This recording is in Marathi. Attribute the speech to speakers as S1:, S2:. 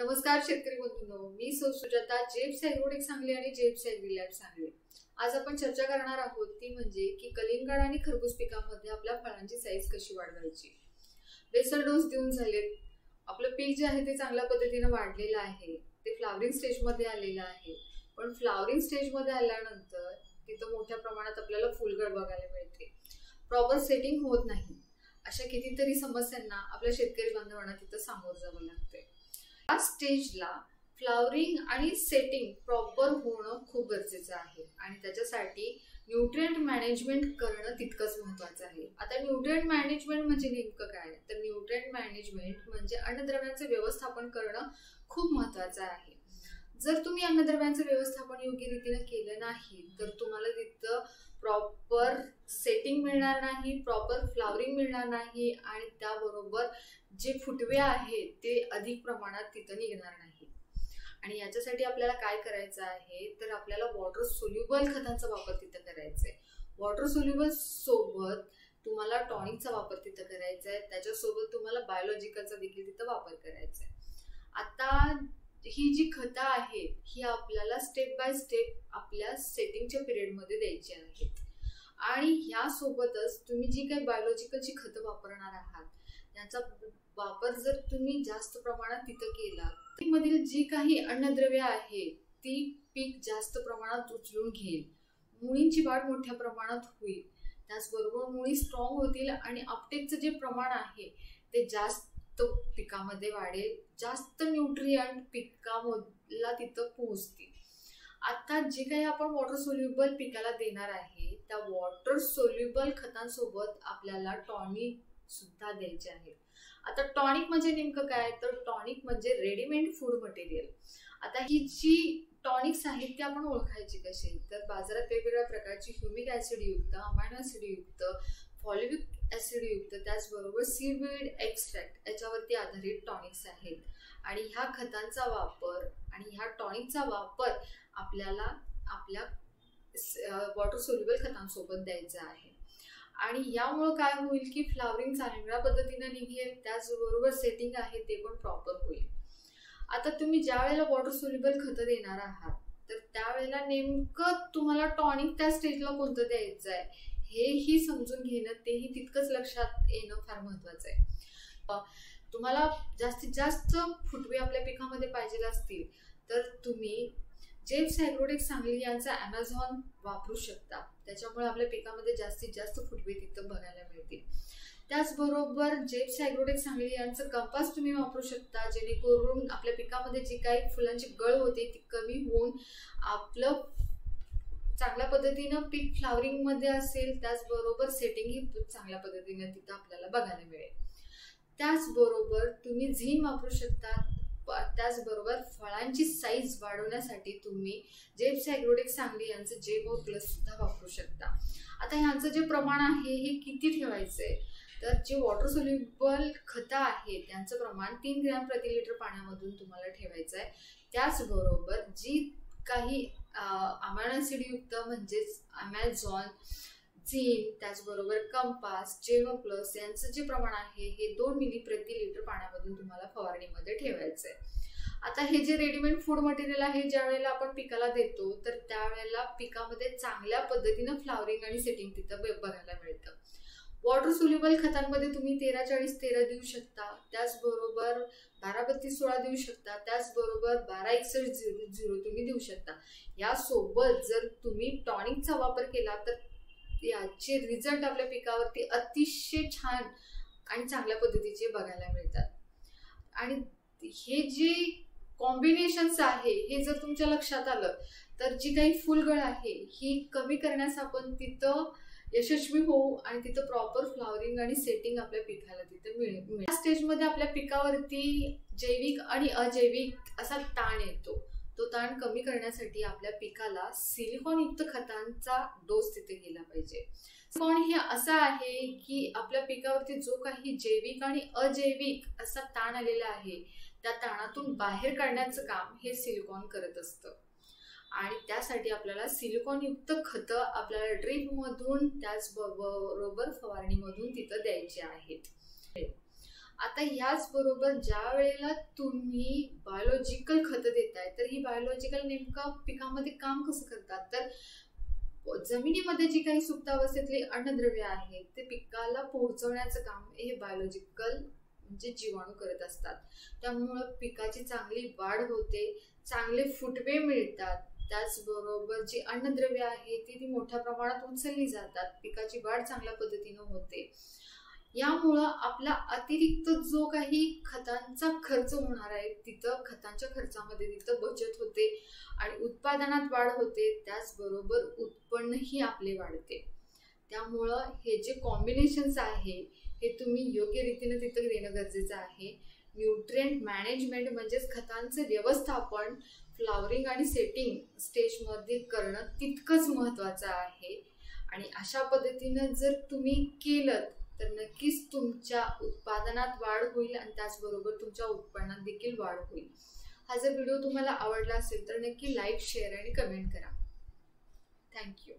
S1: नमस्कार शेतकरी बंधूंनो, मी सुजाता, जेप्स ॲग्रोटेक सांगली आणि जेप्स ॲग्री लॅब सांगली. आज आपण चर्चा करणार आहोत ती म्हणजे की कलिंगड आणि खरबूज पिकामध्ये आपल्या फळांची साईज कशी वाढवायची. बेसल डोस देऊन झालेत, आपलं पीक जे आहे ते चांगल्या पद्धतीने वाढलेलं आहे, ते फ्लावरिंग स्टेजमध्ये आलेलं आहे. पण फ्लावरिंग स्टेजमध्ये आल्यानंतर तिथं मोठ्या प्रमाणात आपल्याला फुलगळ बघायला मिळते, प्रॉपर सेटिंग होत नाही. अशा कितीतरी समस्यांना आपल्या शेतकरी बांधवांना तिथं सामोरं जावं लागतंय. या स्टेजला फ्लावरिंग आणि सेटिंग प्रॉपर होणं खूप गरजेचं आहे आणि त्याच्यासाठी न्यूट्रिएंट मॅनेजमेंट करणं तितकंच महत्त्वाचं आहे. आता न्यूट्रिएंट मॅनेजमेंट म्हणजे नेमकं काय, तर न्यूट्रिएंट मॅनेजमेंट म्हणजे अन्नद्रव्यांचं व्यवस्थापन करणं खूप महत्त्वाचं आहे. जर तुम्ही अन्नद्रव्यांचं व्यवस्थापन योग्य रीतीने केलं नाही तर तुम्हाला तिथं प्रॉपर सेटिंग मिळणार नाही, प्रॉपर फ्लावरिंग मिळणार नाही आणि त्याबरोबर जे फुटवे आहेत ते अधिक प्रमाणात तिथं निघणार नाही. आणि याच्यासाठी आपल्याला काय करायचं आहे तर आपल्याला वॉटर सोल्युबल खतांचा वापर तिथं करायचा आहे. वॉटर सोल्युबल सोबत तुम्हाला टॉनिकचा वापर तिथं करायचा आहे, त्याच्यासोबत तुम्हाला बायोलॉजिकलचा देखील तिथं वापर करायचा आहे. आता ही जी खतं आहेत ही आपल्याला स्टेप बाय स्टेप आपल्या सेटिंगच्या पिरियडमध्ये द्यायची आहेत आणि ह्यासोबतच तुम्ही जी काही बायोलॉजिकलची खतं वापरणार आहात त्याचा वापर जर तुम्ही जास्त प्रमाणात तिथं केला मधील जी काही अन्नद्रव्ये आहेत ती पीक जास्त प्रमाणात उचलून घेईल, मुळींची वाढ मोठ्या प्रमाणात होईल, त्याचबरोबर मुळी स्ट्रॉंग होतील आणि अपटेकचं जे प्रमाण आहे ते जास्त पिकामध्ये वाढेल, जास्त न्यूट्रिएंट पिकाला तिथं पोहोचतील. आता जे काही आपण वॉटर सोल्युबल पिकाला देणार आहे त्या वॉटर सोल्युबल खतांसोबत आपल्याला टॉनिक सुद्धा द्यायचे आहे. आता टॉनिक म्हणजे नेमकं काय, तर टॉनिक म्हणजे रेडीमेड फूड मटेरियल. आता ही जी टॉनिक्स आहेत ते आपण ओळखायची कशी, तर बाजारात वेगवेगळ्या प्रकारची ह्युमिक ऍसिड युक्त, अमायनो ऍसिड युक्त, फॉलिक ऍसिड युक्त, त्याचबरोबर सीडवीड एक्स्ट्रॅक्ट याच्यावरती आधारित टॉनिक्स आहेत. आणि ह्या खतांचा वापर आणि ह्या टॉनिकचा वापर आपल्याला आपल्या वॉटर सोल्युबल खतांसोबत द्यायचा आहे. आणि यामुळे काय होईल की फ्लावरिंग चांगल्या पद्धतीने निघेल, त्याचबरोबर सेटिंग आहे ते पण प्रॉपर होईल. आता तुम्ही ज्या वेळेला वॉटर सोल्युबल खतं देणार आहात तर त्यावेळेला नेमकं तुम्हाला टॉनिक त्या स्टेजला कोणतं द्यायचं आहे हेही समजून घेणं, तेही तितकंच लक्षात येणं फार महत्वाचं आहे. तुम्हाला जास्तीत जास्त फुटवे आपल्या पिकामध्ये पाहिजे असतील तर तुम्ही जेप्स ॲग्रोटेक सांगली यांचा ॲमेझॉन वापरू शकता, त्याच्यामुळे आपल्या पिकामध्ये जास्तीत जास्त फुटवे तिथं बघायला मिळतील. त्याचबरोबर जेप्स ॲग्रोटेक सांगली यांचं कंपास तुम्ही वापरू शकता, जेणेकरून आपल्या पिकामध्ये जी काही फुलांची गळ होते ती कमी होऊन आपलं चांगल्या पद्धतीनं पीक फ्लावरिंग मध्ये असेल, त्याचबरोबर सेटिंग ही चांगल्या पद्धतीने तिथं आपल्याला बघायला मिळेल. त्याचबरोबर तुम्ही झिंक वापरू शकता, त्याचबरोबर फळांची साईज वाढवण्यासाठी तुम्ही जेप्स ॲग्रोटेक सांगली यांचं जेमो प्लस सुद्धा वापरू शकता. आता ह्यांचं जे प्रमाण आहे हे किती ठेवायचंय, तर जे वॉटर सोल्युबल खतं आहे त्यांचं प्रमाण 3 ग्रॅम प्रति लिटर पाण्यामधून तुम्हाला ठेवायचं आहे. त्याचबरोबर जी काही अमायनो ऍसिड युक्त म्हणजेच अमेझॉन, झिंक, त्याचबरोबर कंपास, जेमो प्लस यांचं जे प्रमाण आहे हे 2 मिली प्रति लिटर पाण्यामधून तुम्हाला फवारणीमध्ये ठेवायचं आहे. आता हे जे रेडीमेड फूड मटेरियल आहे ज्या वेळेला आपण पिकाला देतो तर त्यावेळेला पिकामध्ये चांगल्या पद्धतीनं फ्लावरिंग आणि सेटिंग तिथं बघायला मिळतं. वॉटर सोल्युबल खतांमध्ये तुम्ही 13-40-13 देऊ शकता, त्याचबरोबर 12-32-16 देऊ शकता, त्याचबरोबर 12-61-00 तुम्ही देऊ शकता. यासोबत जर तुम्ही टॉनिकचा वापर केला तर याचे रिझल्ट आपल्या पिकावरती अतिशय छान आणि चांगल्या पद्धतीचे बघायला मिळतात. आणि हे जे कॉम्बिनेशन्स आहे हे जर तुमच्या लक्षात आलं तर जी काही फुलगळ आहे ही कमी करण्यास आपण तिथं यशस्वी होऊ आणि तिथं प्रॉपर फ्लावरिंग आणि सेटिंग आपल्या पिकाला तिथं मिळेल. या स्टेजमध्ये आपल्या पिकावरती जैविक आणि अजैविक असा ताण येतो. तो ताण कमी करण्यासाठी आपल्या पिकाला सिलिकॉन युक्त खतांचा डोस तिथे केला पाहिजे. सिलिकॉन हे असं आहे की आपल्या पिकावरती जो काही जैविक आणि अजैविक असा ताण आलेला आहे त्या ताणातून बाहेर काढण्याचं काम हे सिलिकॉन करत असतं आणि त्यासाठी आपल्याला सिलिकॉन युक्त खतं आपल्याला ड्रिप मधून त्याचबरोबर फवारणीमधून तिथं द्यायची आहेत. आता याच बरोबर ज्या वेळेला तुम्ही बायोलॉजिकल खत देताय, तर ही बायोलॉजिकल नेमकं पिकामध्ये काम कसं करतात, तर जमिनीमध्ये जी काही सुप्तावस्थेतली अन्नद्रव्य आहेत ते पिकाला पोहोचवण्याचं काम हे बायोलॉजिकल म्हणजे जीवाणू करत असतात. त्यामुळं पिकाची चांगली वाढ होते, चांगले फुटवे मिळतात, त्याचबरोबर जी अन्नद्रव्य आहे ती मोठ्या प्रमाणात उचलली जातात, पिकाची वाढ चांगल्या पद्धतीनं होते. यामुळं आपला अतिरिक्त जो काही खतांचा खर्च होणार आहे तिथं खतांच्या खर्चामध्ये तिथं बचत होते आणि उत्पादनात वाढ होते, त्याचबरोबर उत्पन्नही आपले वाढते. त्यामुळं हे जे कॉम्बिनेशन्स आहे हे तुम्ही योग्य रीतीने तिथं देणं गरजेचं आहे. न्यूट्रिएंट मॅनेजमेंट म्हणजेच खतांचं व्यवस्थापन फ्लॉवरिंग आणि सेटिंग स्टेजमध्ये करणं तितकंच महत्त्वाचं आहे. आणि अशा पद्धतीनं जर तुम्ही केलं तर नक्कीच तुमच्या उत्पादनात वाढ होईल आणि त्याचबरोबर तुमच्या उत्पन्नात देखील वाढ होईल. हा जर व्हिडिओ तुम्हाला आवडला असेल तर नक्की लाईक, शेअर आणि कमेंट करा. थँक्यू.